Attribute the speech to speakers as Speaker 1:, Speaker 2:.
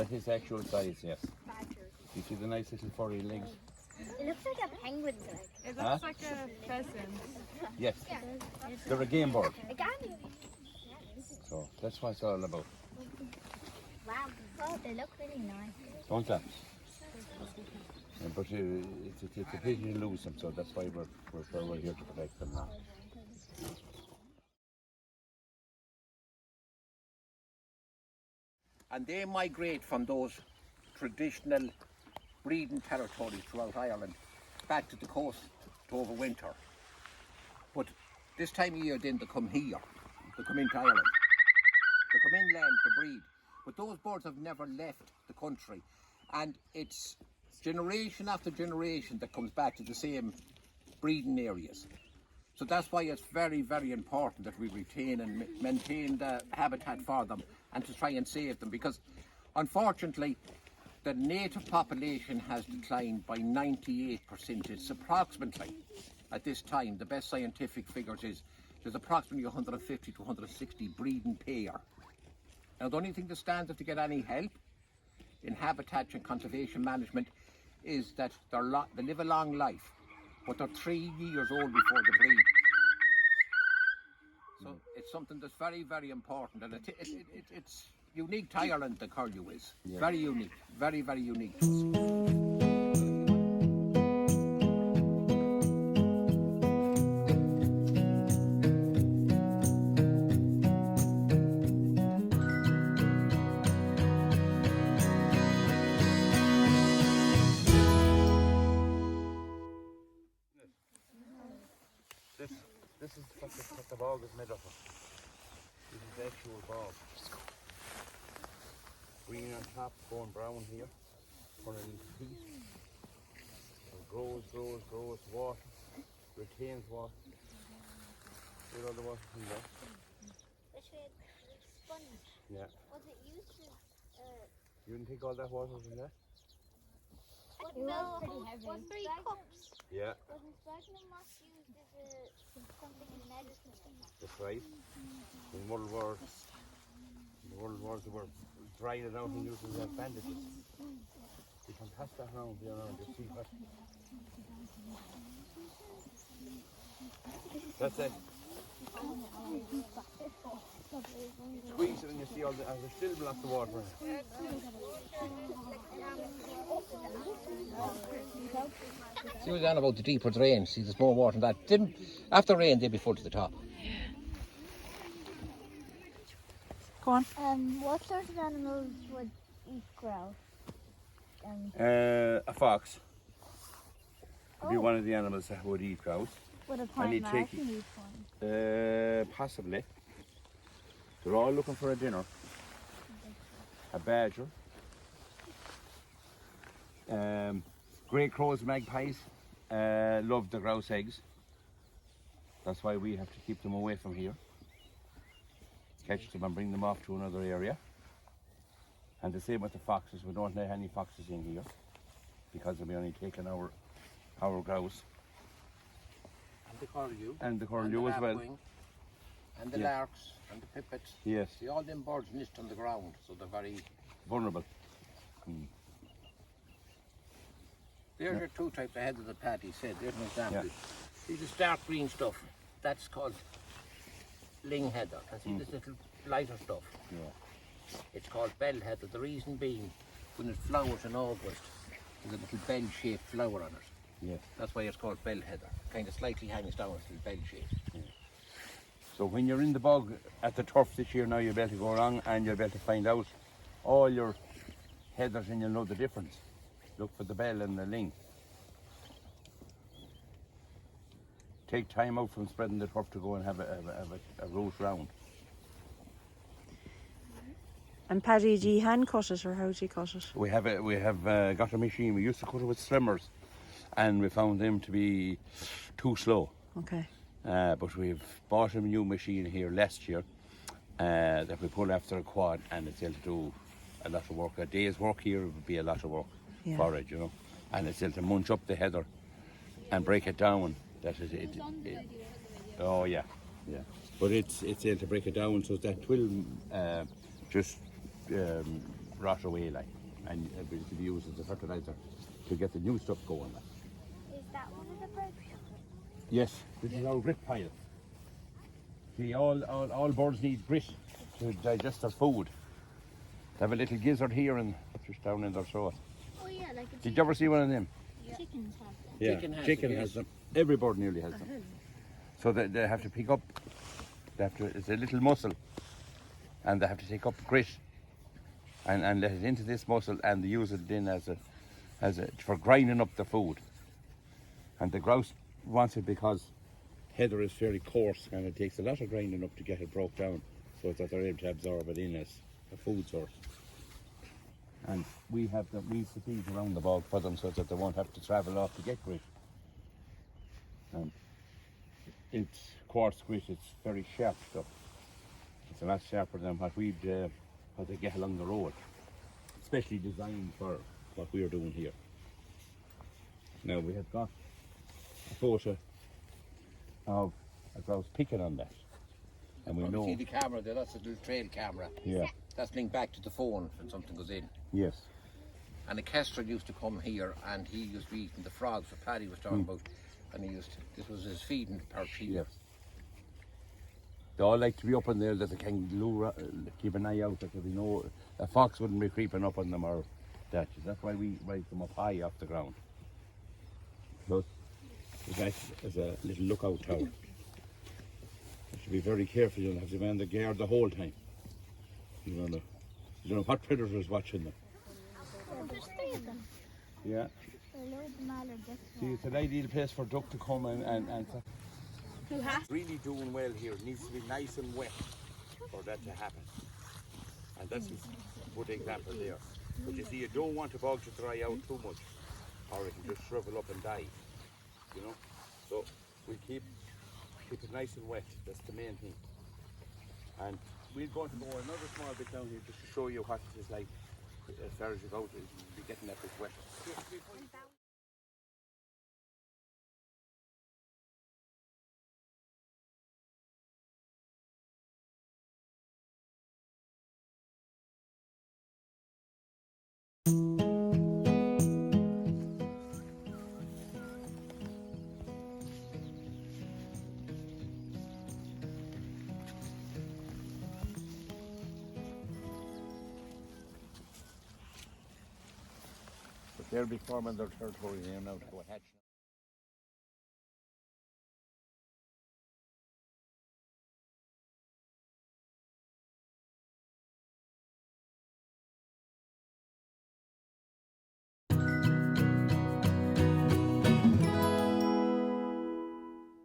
Speaker 1: That's his actual size, yes. You see the nice little furry legs?
Speaker 2: It looks like a penguin's leg.
Speaker 3: It looks like a pheasant.
Speaker 1: Yes. They're a game bird.
Speaker 2: A gander.
Speaker 1: So that's what it's all about.
Speaker 2: Wow. Oh, they look really nice.
Speaker 1: Don't they? But it's a pity to lose them, so that's why we're here to protect them now.
Speaker 4: And they migrate from those traditional breeding territories throughout Ireland back to the coast to overwinter. But this time of year then they come here, they come into Ireland, they come inland to breed. But those birds have never left the country, and it's generation after generation that comes back to the same breeding areas. So that's why it's very, very important that we retain and maintain the habitat for them and to try and save them, because unfortunately the native population has declined by 98%. It's approximately, at this time, the best scientific figures is there's approximately 150 to 160 breeding pair. Now the only thing that stands if to get any help in habitat and conservation management is that they live a long life, but they're 3 years old before they breed. So it's something that's very, very important, and it's unique to Ireland, the curlew is. Yeah. Very unique, very, very unique to us.
Speaker 1: This is what the bog is made of. This is the actual bog. Green on top, going brown here, turning into peat. It grows, water, retains water. See all the water from there?
Speaker 2: It's sponge.
Speaker 1: Yeah.
Speaker 2: Was it used to...
Speaker 1: You didn't take all that water from there?
Speaker 2: It was pretty heavy. Was 3 cups?
Speaker 1: Yeah.
Speaker 2: Wasn't sparkling moss used as something in medicine?
Speaker 1: That's right. In World Wars they were drying it out and using their bandages. You can pass that around here now and just see what. That's it. Squeeze it and you see all there's still lots of water in it.
Speaker 4: See what's on about the deeper drain. See, there's more water than that. After rain, they'll be full to the top.
Speaker 3: Go on.
Speaker 2: What sort of animals would eat grouse?
Speaker 1: A fox would be one of the animals that would eat grouse.
Speaker 2: Would a pine marten eat one?
Speaker 1: Possibly. They're all looking for a dinner. A badger. Grey crows, magpies love the grouse eggs. That's why we have to keep them away from here. Catch them and bring them off to another area. And the same with the foxes. We don't let any foxes in here because they'll be only taking our grouse.
Speaker 4: And the curlew.
Speaker 1: And the curlew as well.
Speaker 4: And the larks and the pipits.
Speaker 1: Yes.
Speaker 4: See, all them birds nest on the ground, so they're very
Speaker 1: vulnerable.
Speaker 4: There's your 2 types of heads that Paddy said. There's an example. See this dark green stuff? That's called ling heather. And see this little lighter stuff?
Speaker 1: Yeah.
Speaker 4: It's called bell heather. The reason being, when it flowers in August, there's a little bell-shaped flower on it.
Speaker 1: Yes.
Speaker 4: That's why it's called bell heather. Kind of slightly hangs down, it's a little bell-shaped.
Speaker 1: Yeah. So when you're in the bog at the turf this year now, you'll be able to go around and you'll be able to find out all your heathers and you'll know the difference. Look for the bell and the ling. Take time out from spreading the turf to go and have a root round.
Speaker 3: And Paddy, do you hand cut it or how do you cut it?
Speaker 1: We have got a machine. We used to cut it with slimmers, and we found them to be too slow.
Speaker 3: Okay.
Speaker 1: But we've bought a new machine here last year that we pull after a quad, and it's able to do a lot of work. A day's work here would be a lot of work for it, you know. And it's able to munch up the heather and break it down. That is it. Oh yeah. But it's able to break it down so that will just rot away, like, and it will be used as a fertilizer to get the new stuff going. Like.
Speaker 2: Is that one of the birds?
Speaker 1: Yes, this is our grit pile. See, all birds need grit to digest their food. They have a little gizzard here and just down in their throat.
Speaker 2: Oh yeah, like a
Speaker 1: Did you ever see one of them?
Speaker 2: chickens have them.
Speaker 1: Yeah,
Speaker 4: Chicken has
Speaker 1: has
Speaker 4: them,
Speaker 1: them. Every bird nearly has them. So they have to pick up. It's a little muscle, and they have to take up grit, and let it into this muscle, and they use it then as a for grinding up the food. And the grouse wants it because heather is very coarse, and it takes a lot of grinding up to get it broke down, so that they're able to absorb it in as a food source. And we use the feed around the bog for them so that they won't have to travel off to get grit. And it's quartz grit, it's very sharp stuff. It's a lot sharper than what they get along the road. Especially designed for what we're doing here. Now we have got a photo of a grouse picking on that. And we know.
Speaker 4: See the camera there, that's a little trail camera.
Speaker 1: Yeah.
Speaker 4: That's linked back to the phone when something goes in.
Speaker 1: Yes.
Speaker 4: And the kestrel used to come here and he used to be eating the frogs that Paddy was talking about. And this was his feeding perch here.
Speaker 1: Yes. They all like to be up in there that they can keep an eye out that there be no a fox wouldn't be creeping up on them or that. That's why we raise them up high off the ground. Plus, it's like as a little lookout tower. You should be very careful. You don't have to man the guard the whole time. You don't know what predator's watching them.
Speaker 2: There's three of them.
Speaker 1: Yeah.
Speaker 2: They're loads of mallards.
Speaker 1: See, it's an ideal place for duck to come and
Speaker 2: Who has?
Speaker 1: really doing well here. It needs to be nice and wet for that to happen. And that's a good example there. But you see, you don't want the bog to dry out too much, or it can just shrivel up and die. You know? So we keep it nice and wet. That's the main thing. And we're going to go another small bit down here just to show you what it is like as far as you go. You'll be getting that bit wet. But they'll be forming their territory here now to go hatch.